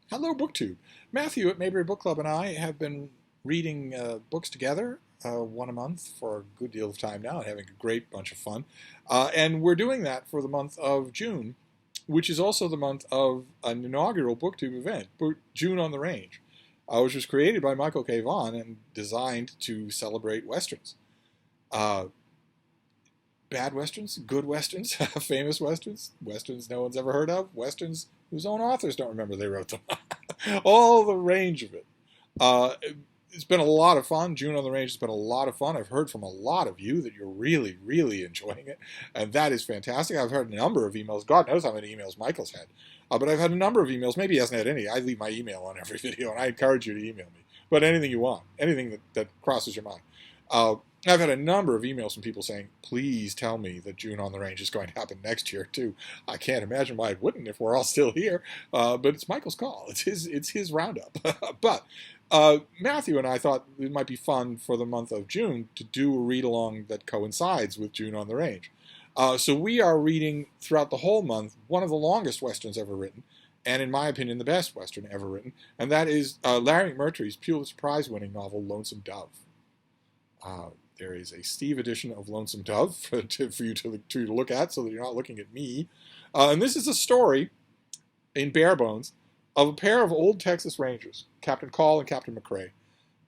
Hello, BookTube. Matthew at Mayberry Book Club and I have been reading books together, one a month for a good deal of time now, and having a great bunch of fun. And we're doing that for the month of June, which is also the month of an inaugural BookTube event, June on the Range, which was created by Michael K. Vaughan and designed to celebrate Westerns. Uh, Bad Westerns, good Westerns, famous Westerns, Westerns no one's ever heard of, Westerns whose own authors don't remember they wrote them. All the range of it. Uh, it's been a lot of fun. June on the Range has been a lot of fun. I've heard from a lot of you that you're really, really enjoying it, and that is fantastic. I've heard a number of emails. God knows how many emails Michael's had. But I've had a number of emails. Maybe he hasn't had any. I leave my email on every video, and I encourage you to email me. But anything you want, anything that crosses your mind. I've had a number of emails from people saying, please tell me that June on the Range is going to happen next year, too. I can't imagine why it wouldn't if we're all still here. But it's Michael's call. It's his roundup. But Matthew and I thought it might be fun for the month of June to do a read-along that coincides with June on the Range. So we are reading throughout the whole month one of the longest Westerns ever written, and in my opinion, the best Western ever written, and that is Larry McMurtry's Pulitzer Prize-winning novel, Lonesome Dove. There is a Steve edition of Lonesome Dove for you to look at so that you're not looking at me. And this is a story, in bare bones, of a pair of old Texas Rangers, Captain Call and Captain McCrae,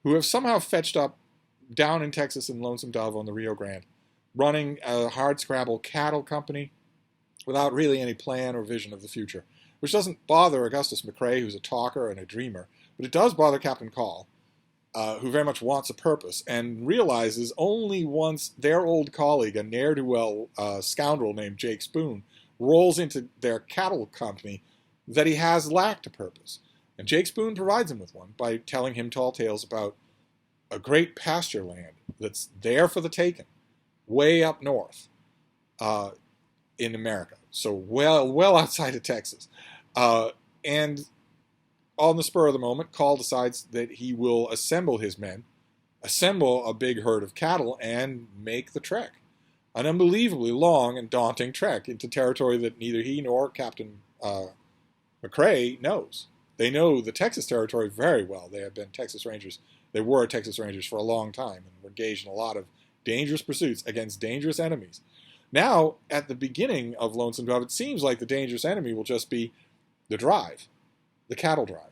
who have somehow fetched up down in Texas in Lonesome Dove on the Rio Grande, running a hardscrabble cattle company without really any plan or vision of the future, which doesn't bother Augustus McCrae, who's a talker and a dreamer, but it does bother Captain Call, who very much wants a purpose and realizes only once their old colleague, a ne'er-do-well scoundrel named Jake Spoon, rolls into their cattle company that he has lacked a purpose. And Jake Spoon provides him with one by telling him tall tales about a great pasture land that's there for the taking, way up north in America, so well outside of Texas. And on the spur of the moment, Call decides that he will assemble his men, assemble a big herd of cattle, and make the trek. An unbelievably long and daunting trek into territory that neither he nor Captain McCrae knows. They know the Texas territory very well. They have been Texas Rangers. They were Texas Rangers for a long time and were engaged in a lot of dangerous pursuits against dangerous enemies. Now, at the beginning of Lonesome Dove, it seems like the dangerous enemy will just be the drive, the cattle drive.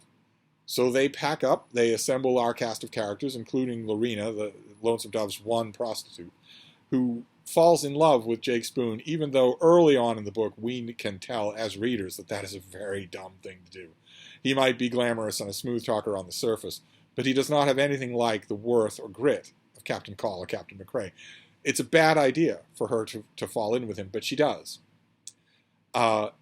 So they pack up, they assemble our cast of characters, including Lorena, the Lonesome Dove's one prostitute, who falls in love with Jake Spoon, even though early on in the book we can tell as readers that that is a very dumb thing to do. He might be glamorous and a smooth talker on the surface, but he does not have anything like the worth or grit of Captain Call or Captain McCrae. It's a bad idea for her to fall in with him, but she does.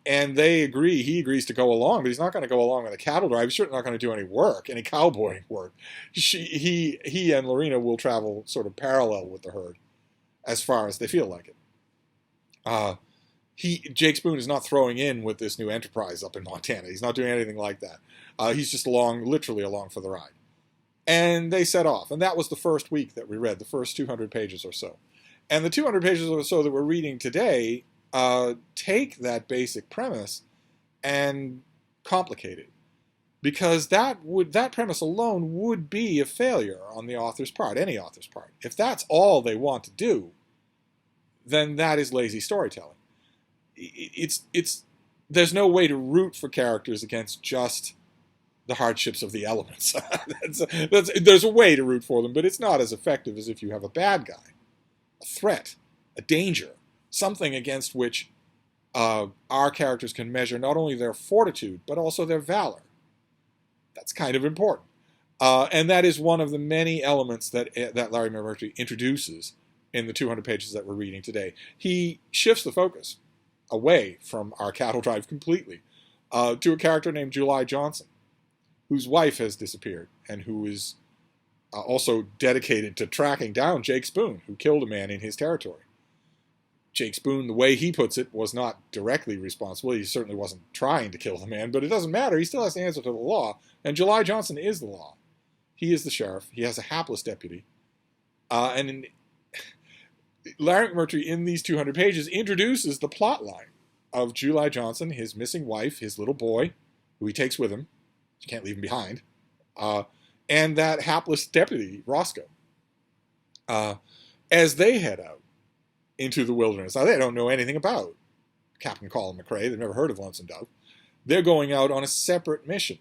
And they agree, he agrees to go along, but he's not going to go along on a cattle drive. He's certainly not going to do any work, any cowboying work. He and Lorena will travel sort of parallel with the herd as far as they feel like it. Jake Spoon is not throwing in with this new enterprise up in Montana. He's not doing anything like that. He's just literally along for the ride. And they set off. And that was the first week that we read, the first 200 pages or so. And the 200 pages or so that we're reading today take that basic premise and complicate it, because that premise alone would be a failure on the author's part, any author's part. If that's all they want to do, then that is lazy storytelling. There's no way to root for characters against just the hardships of the elements. There's a way to root for them, but it's not as effective as if you have a bad guy, a threat, a danger, something against which our characters can measure not only their fortitude, but also their valor. That's kind of important. And that is one of the many elements that Larry McMurtry introduces in the 200 pages that we're reading today. He shifts the focus away from our cattle drive completely to a character named July Johnson, whose wife has disappeared and who is also dedicated to tracking down Jake Spoon, who killed a man in his territory. Jake Spoon, the way he puts it, was not directly responsible. He certainly wasn't trying to kill the man, but it doesn't matter. He still has to answer to the law, and July Johnson is the law. He is the sheriff. He has a hapless deputy. Larry McMurtry, in these 200 pages, introduces the plot line of July Johnson, his missing wife, his little boy, who he takes with him, can't leave him behind, and that hapless deputy, Roscoe, as they head out into the wilderness. Now, they don't know anything about Captain Colin McRae. They've never heard of Lonesome Dove. They're going out on a separate mission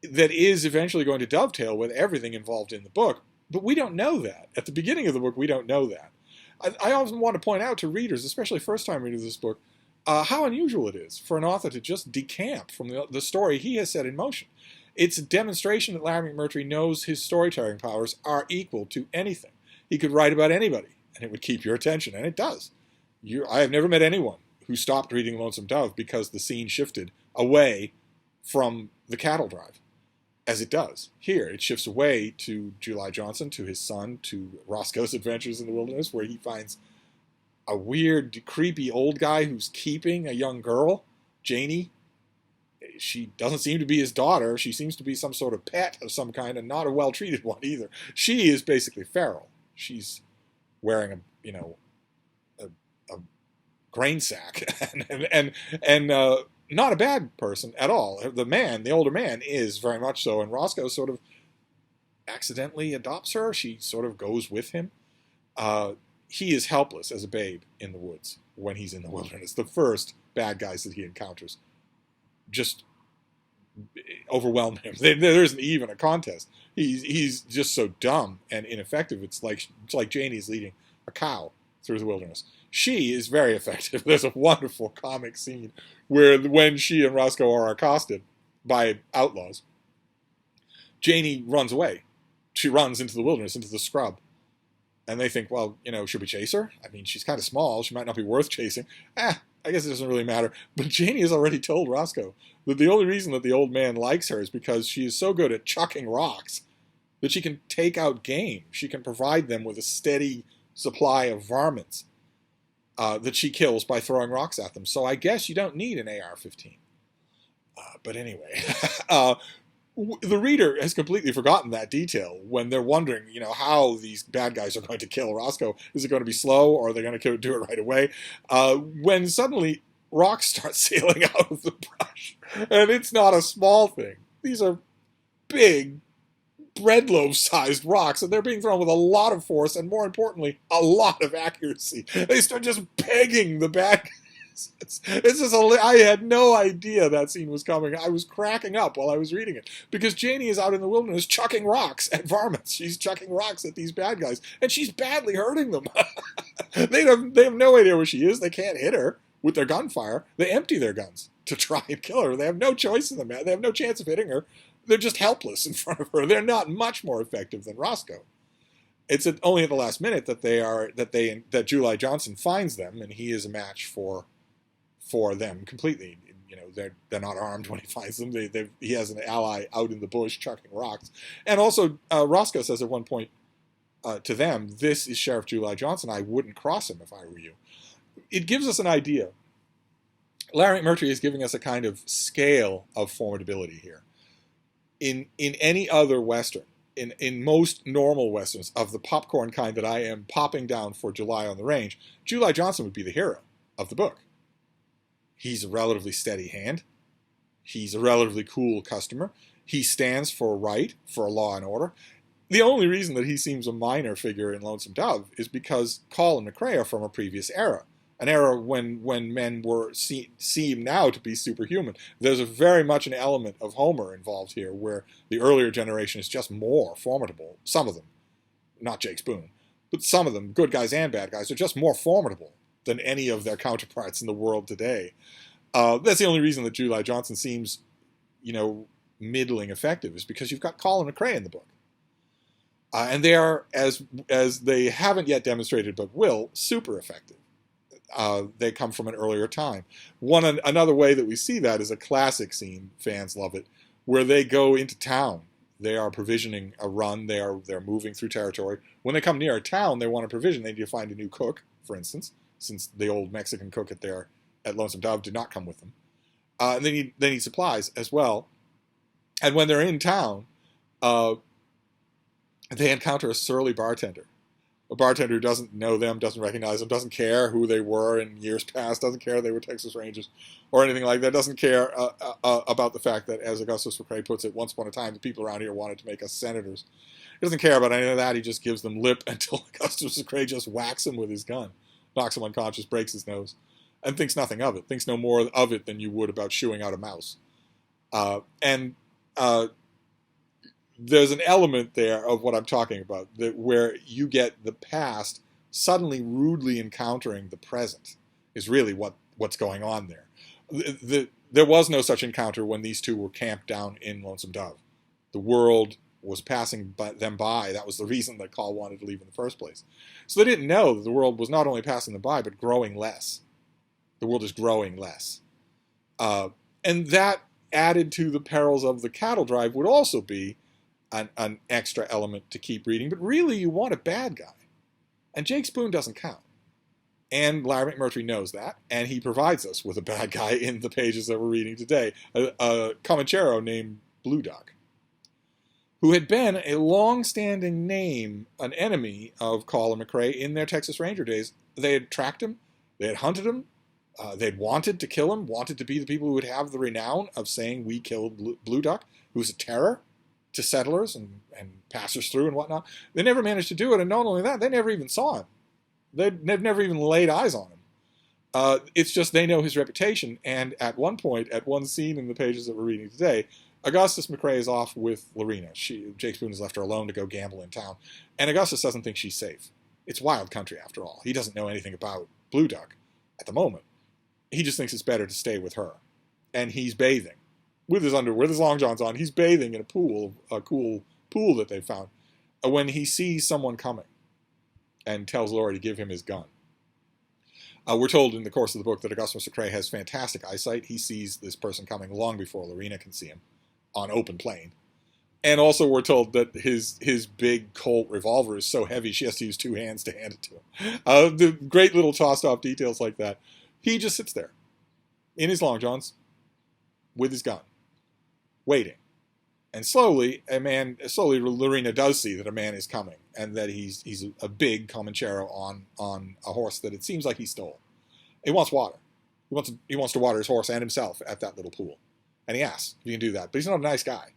that is eventually going to dovetail with everything involved in the book, but we don't know that. At the beginning of the book, we don't know that. I often want to point out to readers, especially first-time readers of this book, how unusual it is for an author to just decamp from the story he has set in motion. It's a demonstration that Larry McMurtry knows his storytelling powers are equal to anything. He could write about anybody, and it would keep your attention, and it does. I have never met anyone who stopped reading Lonesome Dove because the scene shifted away from the cattle drive, as it does. Here, it shifts away to July Johnson, to his son, to Roscoe's adventures in the wilderness, where he finds a weird, creepy old guy who's keeping a young girl, Janie. She doesn't seem to be his daughter. She seems to be some sort of pet of some kind, and not a well-treated one either. She is basically feral. She's wearing a grain sack, and not a bad person at all. The older man, is very much so, and Roscoe sort of accidentally adopts her. She sort of goes with him. He is helpless as a babe in the woods when he's in the wilderness. The first bad guys that he encounters just overwhelm him. There isn't even a contest. He's just so dumb and ineffective. It's like Janie's leading a cow through the wilderness. She is very effective. There's a wonderful comic scene where when she and Roscoe are accosted by outlaws, Janie runs away. She runs into the wilderness, into the scrub. And they think, well, should we chase her? I mean, she's kind of small. She might not be worth chasing. I guess it doesn't really matter. But Janie has already told Roscoe that the only reason that the old man likes her is because she is so good at chucking rocks that she can take out game. She can provide them with a steady supply of varmints that she kills by throwing rocks at them. So I guess you don't need an AR-15. But anyway, the reader has completely forgotten that detail when they're wondering, how these bad guys are going to kill Roscoe. Is it going to be slow, or are they going to do it right away? When suddenly rocks start sailing out of the brush, and it's not a small thing. These are big, bread loaf-sized rocks, and they're being thrown with a lot of force, and more importantly, a lot of accuracy. They start just pegging the bad guys. It's just I had no idea that scene was coming. I was cracking up while I was reading it because Janie is out in the wilderness chucking rocks at varmints. She's chucking rocks at these bad guys, and she's badly hurting them. They have no idea where she is. They can't hit her with their gunfire. They empty their guns to try and kill her. They have no choice in them. They have no chance of hitting her. They're just helpless in front of her. They're not much more effective than Roscoe. It's only at the last minute that July Johnson finds them, and he is a match for them completely. They're not armed when he finds them. He has an ally out in the bush chucking rocks. And also, Roscoe says at one point to them, "This is Sheriff July Johnson. I wouldn't cross him if I were you." It gives us an idea. Larry McMurtry is giving us a kind of scale of formidability here. In any other Western, in most normal Westerns of the popcorn kind that I am popping down for July on the Range, July Johnson would be the hero of the book. He's a relatively steady hand. He's a relatively cool customer. He stands for right, for law and order. The only reason that he seems a minor figure in Lonesome Dove is because Colin McRae are from a previous era. An era when men seem now to be superhuman. There's very much an element of Homer involved here, where the earlier generation is just more formidable. Some of them, not Jake Spoon, but some of them, good guys and bad guys, are just more formidable than any of their counterparts in the world today. That's the only reason that July Johnson seems, middling effective, is because you've got Colin McRae in the book. And they are, as they haven't yet demonstrated but will, super effective. They come from an earlier time. Another way that we see that is a classic scene, fans love it, where they go into town. They are provisioning a run. They're moving through territory. When they come near a town, they want to provision. They need to find a new cook, for instance, since the old Mexican cook at Lonesome Dove did not come with them. And they need supplies as well. And when they're in town, they encounter a surly bartender a bartender who doesn't know them, doesn't recognize them, doesn't care who they were in years past, doesn't care they were Texas Rangers or anything like that, doesn't care about the fact that, as Augustus McCrae puts it, once upon a time the people around here wanted to make us senators. He doesn't care about any of that. He just gives them lip until Augustus McCrae just whacks him with his gun, knocks him unconscious, breaks his nose, and thinks nothing of it, thinks no more of it than you would about shooing out a mouse. There's an element there of what I'm talking about, that where you get the past suddenly rudely encountering the present is really what's going on there. There was no such encounter when these two were camped down in Lonesome Dove. The world was passing them by. That was the reason that Call wanted to leave in the first place. So they didn't know that the world was not only passing them by, but growing less. The world is growing less. And that, added to the perils of the cattle drive, would also be an extra element to keep reading. But really, you want a bad guy. And Jake Spoon doesn't count. And Larry McMurtry knows that, and he provides us with a bad guy in the pages that we're reading today, a Comanchero named Blue Duck, who had been a long-standing name, an enemy of Call and McCrae in their Texas Ranger days. They had tracked him, they had hunted him, they'd wanted to kill him, wanted to be the people who would have the renown of saying, we killed Blue Duck, who was a terror to settlers and passers through and whatnot. They never managed to do it, and not only that, they never even saw him. They've never even laid eyes on him. It's just they know his reputation, and at one point, at one scene in the pages that we're reading today, Augustus McCrae is off with Lorena. Jake Spoon has left her alone to go gamble in town, and Augustus doesn't think she's safe. It's wild country, after all. He doesn't know anything about Blue Duck at the moment. He just thinks it's better to stay with her. And he's bathing with his underwear, with his long johns on. He's bathing in a pool, a cool pool that they found, when he sees someone coming and tells Laurie to give him his gun. We're told in the course of the book that Augustus McCrae has fantastic eyesight. He sees this person coming long before Lorena can see him on open plain. And also we're told that his big Colt revolver is so heavy she has to use two hands to hand it to him. The great little tossed-off details like that. He just sits there in his long johns with his gun, waiting. And slowly, Lorena does see that a man is coming, and that he's a big Comanchero on a horse that it seems like he stole. He wants water. He wants to water his horse and himself at that little pool. And he asks if he can do that. But he's not a nice guy.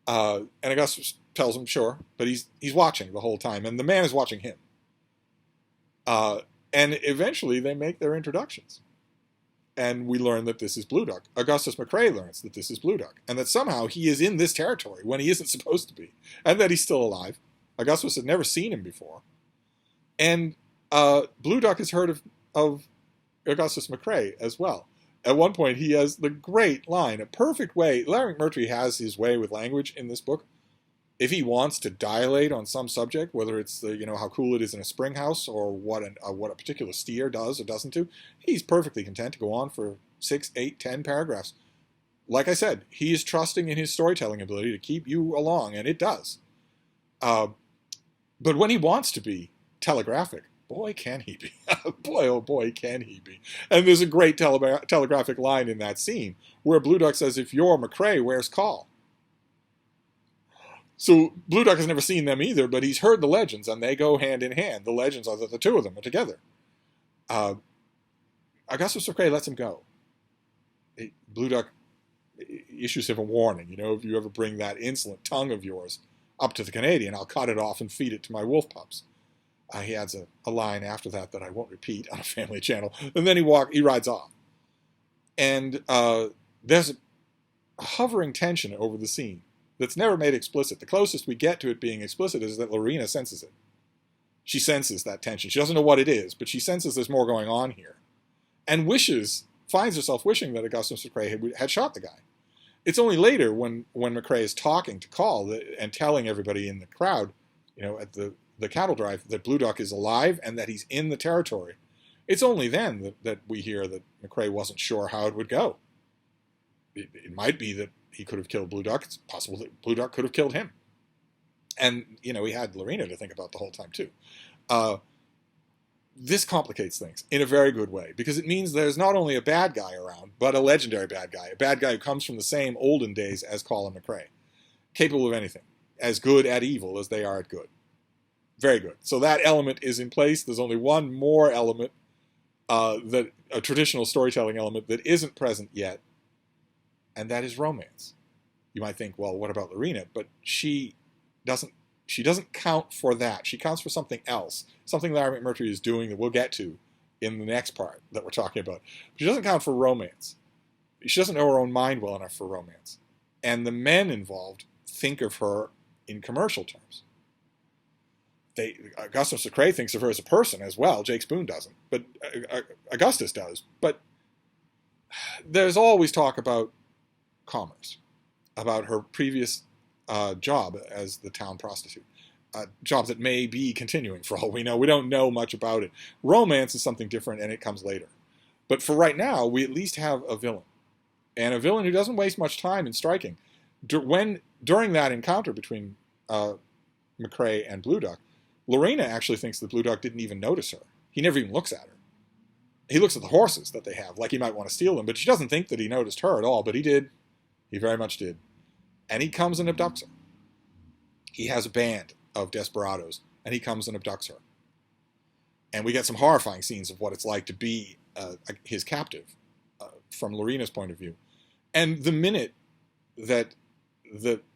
And Augustus tells him, sure, but he's watching the whole time, and the man is watching him. And eventually they make their introductions. And we learn that this is Blue Duck. Augustus McCrae learns that this is Blue Duck, and that somehow he is in this territory when he isn't supposed to be, and that he's still alive. Augustus had never seen him before. And Blue Duck has heard of Augustus McCrae as well. At one point, he has the great line, a perfect way. Larry McMurtry has his way with language in this book. If he wants to dilate on some subject, whether it's how cool it is in a spring house or what a particular steer does or doesn't do, he's perfectly content to go on for 6, 8, 10 paragraphs. Like I said, he is trusting in his storytelling ability to keep you along, and it does. But when he wants to be telegraphic, boy, can he be. Boy, oh boy, can he be. And there's a great telegraphic line in that scene where Blue Duck says, if you're McCrae, where's Call? So Blue Duck has never seen them either, but he's heard the legends, and they go hand in hand. The legends are that the two of them are together. Augustus McCrae lets him go. Blue Duck issues him a warning. If you ever bring that insolent tongue of yours up to the Canadian, I'll cut it off and feed it to my wolf pups. He adds a line after that I won't repeat on a family channel. And then he rides off. And there's a hovering tension over the scene that's never made explicit. The closest we get to it being explicit is that Lorena senses it. She senses that tension. She doesn't know what it is, but she senses there's more going on here. And finds herself wishing that Augustus McCrae had shot the guy. It's only later when McCrae is talking to Call and telling everybody in the crowd, at the cattle drive, that Blue Duck is alive and that he's in the territory. It's only then that we hear that McCrae wasn't sure how it would go. It might be that he could have killed Blue Duck. It's possible that Blue Duck could have killed him. And, he had Lorena to think about the whole time, too. This complicates things in a very good way, because it means there's not only a bad guy around, but a legendary bad guy, a bad guy who comes from the same olden days as Call and McCrae, capable of anything, as good at evil as they are at good. Very good. So that element is in place. There's only one more element, that a traditional storytelling element that isn't present yet, and that is romance. You might think, well, what about Lorena? But she doesn't count for that. She counts for something else, something Larry McMurtry is doing that we'll get to in the next part that we're talking about. She doesn't count for romance. She doesn't know her own mind well enough for romance. And the men involved think of her in commercial terms. Augustus McCrae thinks of her as a person as well. Jake Spoon doesn't, but Augustus does. But there's always talk about commerce, about her previous job as the town prostitute. Jobs that may be continuing for all we know. We don't know much about it. Romance is something different, and it comes later. But for right now, we at least have a villain. And a villain who doesn't waste much time in striking. During that encounter between McCrae and Blue Duck, Lorena actually thinks that Blue Duck didn't even notice her. He never even looks at her. He looks at the horses that they have, like he might want to steal them, but she doesn't think that he noticed her at all, but he did. He very much did. And he comes and abducts her. He has a band of desperados, and he comes and abducts her. And we get some horrifying scenes of what it's like to be his captive, from Lorena's point of view. And the minute that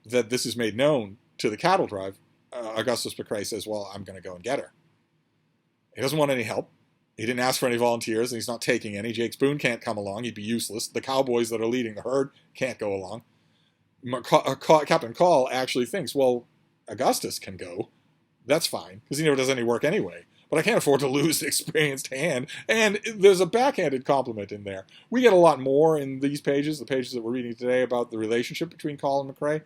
this is made known to the cattle drive, Augustus McCrae says, well, I'm going to go and get her. He doesn't want any help. He didn't ask for any volunteers, and he's not taking any. Jake Spoon can't come along. He'd be useless. The cowboys that are leading the herd can't go along. Captain Call actually thinks, well, Augustus can go. That's fine, because he never does any work anyway. But I can't afford to lose an experienced hand. And there's a backhanded compliment in there. We get a lot more in these pages, the pages that we're reading today, about the relationship between Call and McCrae.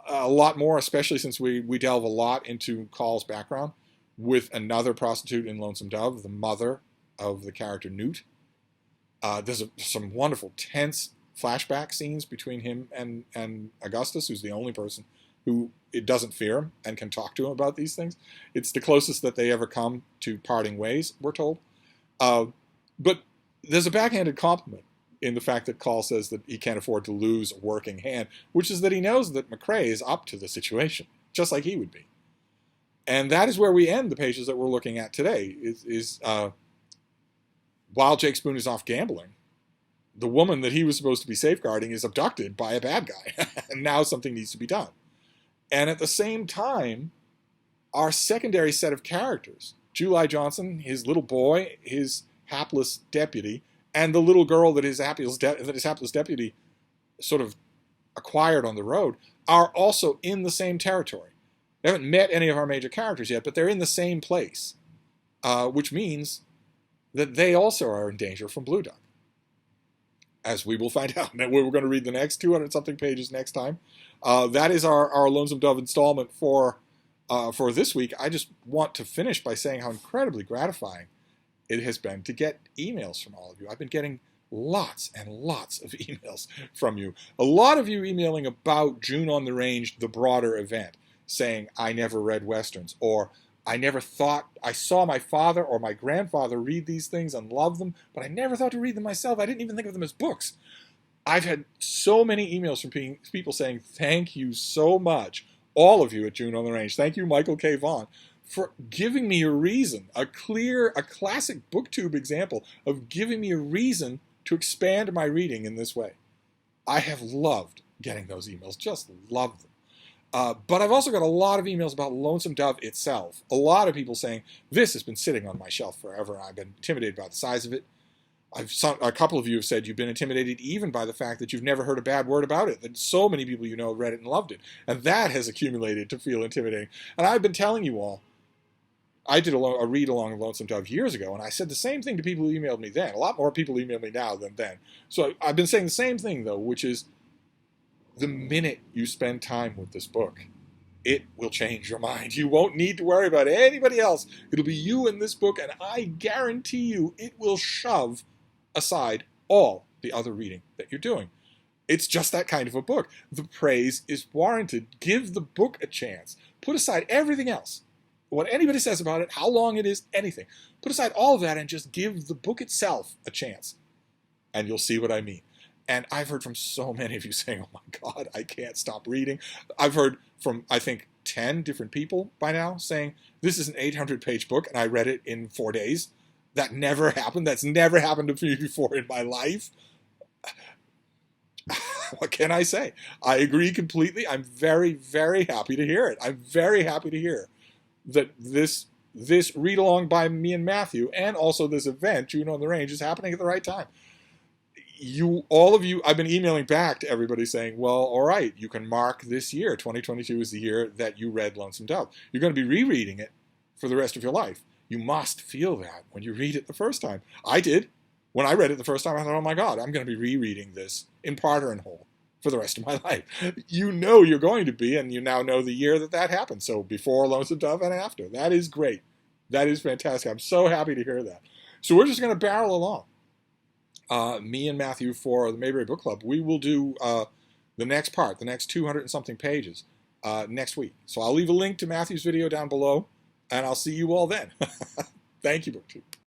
A lot more, especially since we delve a lot into Call's background with another prostitute in Lonesome Dove, the mother of the character Newt. There's some wonderful, tense flashback scenes between him and Augustus, who's the only person who it doesn't fear him and can talk to him about these things. It's the closest that they ever come to parting ways, we're told. But there's a backhanded compliment in the fact that Call says that he can't afford to lose a working hand, which is that he knows that McCrae is up to the situation, just like he would be. And that is where we end the pages that we're looking at today, while Jake Spoon is off gambling, the woman that he was supposed to be safeguarding is abducted by a bad guy, and now something needs to be done. And at the same time, our secondary set of characters, July Johnson, his little boy, his hapless deputy, and the little girl that his hapless deputy sort of acquired on the road, are also in the same territory. They haven't met any of our major characters yet, but they're in the same place, which means that they also are in danger from Blue Duck, as we will find out. We're going to read the next 200-something pages next time. That is our Lonesome Dove installment for this week. I just want to finish by saying how incredibly gratifying it has been to get emails from all of you. I've been getting lots and lots of emails from you. A lot of you emailing about June on the Range, the broader event, saying, I never read Westerns, or I never thought, I saw my father or my grandfather read these things and love them, but I never thought to read them myself. I didn't even think of them as books. I've had so many emails from people saying, thank you so much, all of you at June on the Range. Thank you, Michael K. Vaughn, for giving me a reason, a classic BookTube example of giving me a reason to expand my reading in this way. I have loved getting those emails, just loved them. But I've also got a lot of emails about Lonesome Dove itself. A lot of people saying, this has been sitting on my shelf forever, and I've been intimidated by the size of it. A couple of you have said you've been intimidated even by the fact that you've never heard a bad word about it, that so many people you know read it and loved it. And that has accumulated to feel intimidating. And I've been telling you all, I did a read-along of Lonesome Dove years ago, and I said the same thing to people who emailed me then. A lot more people email me now than then. So I've been saying the same thing, though, which is the minute you spend time with this book, it will change your mind. You won't need to worry about anybody else. It'll be you in this book, and I guarantee you it will shove aside all the other reading that you're doing. It's just that kind of a book. The praise is warranted. Give the book a chance. Put aside everything else. What anybody says about it, how long it is, anything. Put aside all of that and just give the book itself a chance. And you'll see what I mean. And I've heard from so many of you saying, oh my God, I can't stop reading. I've heard from, I think, 10 different people by now saying, this is an 800-page book, and I read it in 4 days. That never happened. That's never happened to me before in my life. What can I say? I agree completely. I'm very, very happy to hear it. I'm very happy to hear that this read-along by me and Matthew, and also this event, Juno on the Range, is happening at the right time. All of you, I've been emailing back to everybody saying, well, all right, you can mark this year. 2022 is the year that you read Lonesome Dove. You're going to be rereading it for the rest of your life. You must feel that when you read it the first time. I did. When I read it the first time, I thought, oh my God, I'm going to be rereading this in part or in whole for the rest of my life. You know you're going to be, and you now know the year that happened. So before Lonesome Dove and after. That is great. That is fantastic. I'm so happy to hear that. So we're just going to barrel along. Me and Matthew for the Mayberry Book Club, we will do the next part, the next 200 and something pages next week. So I'll leave a link to Matthew's video down below, and I'll see you all then. Thank you, BookTube.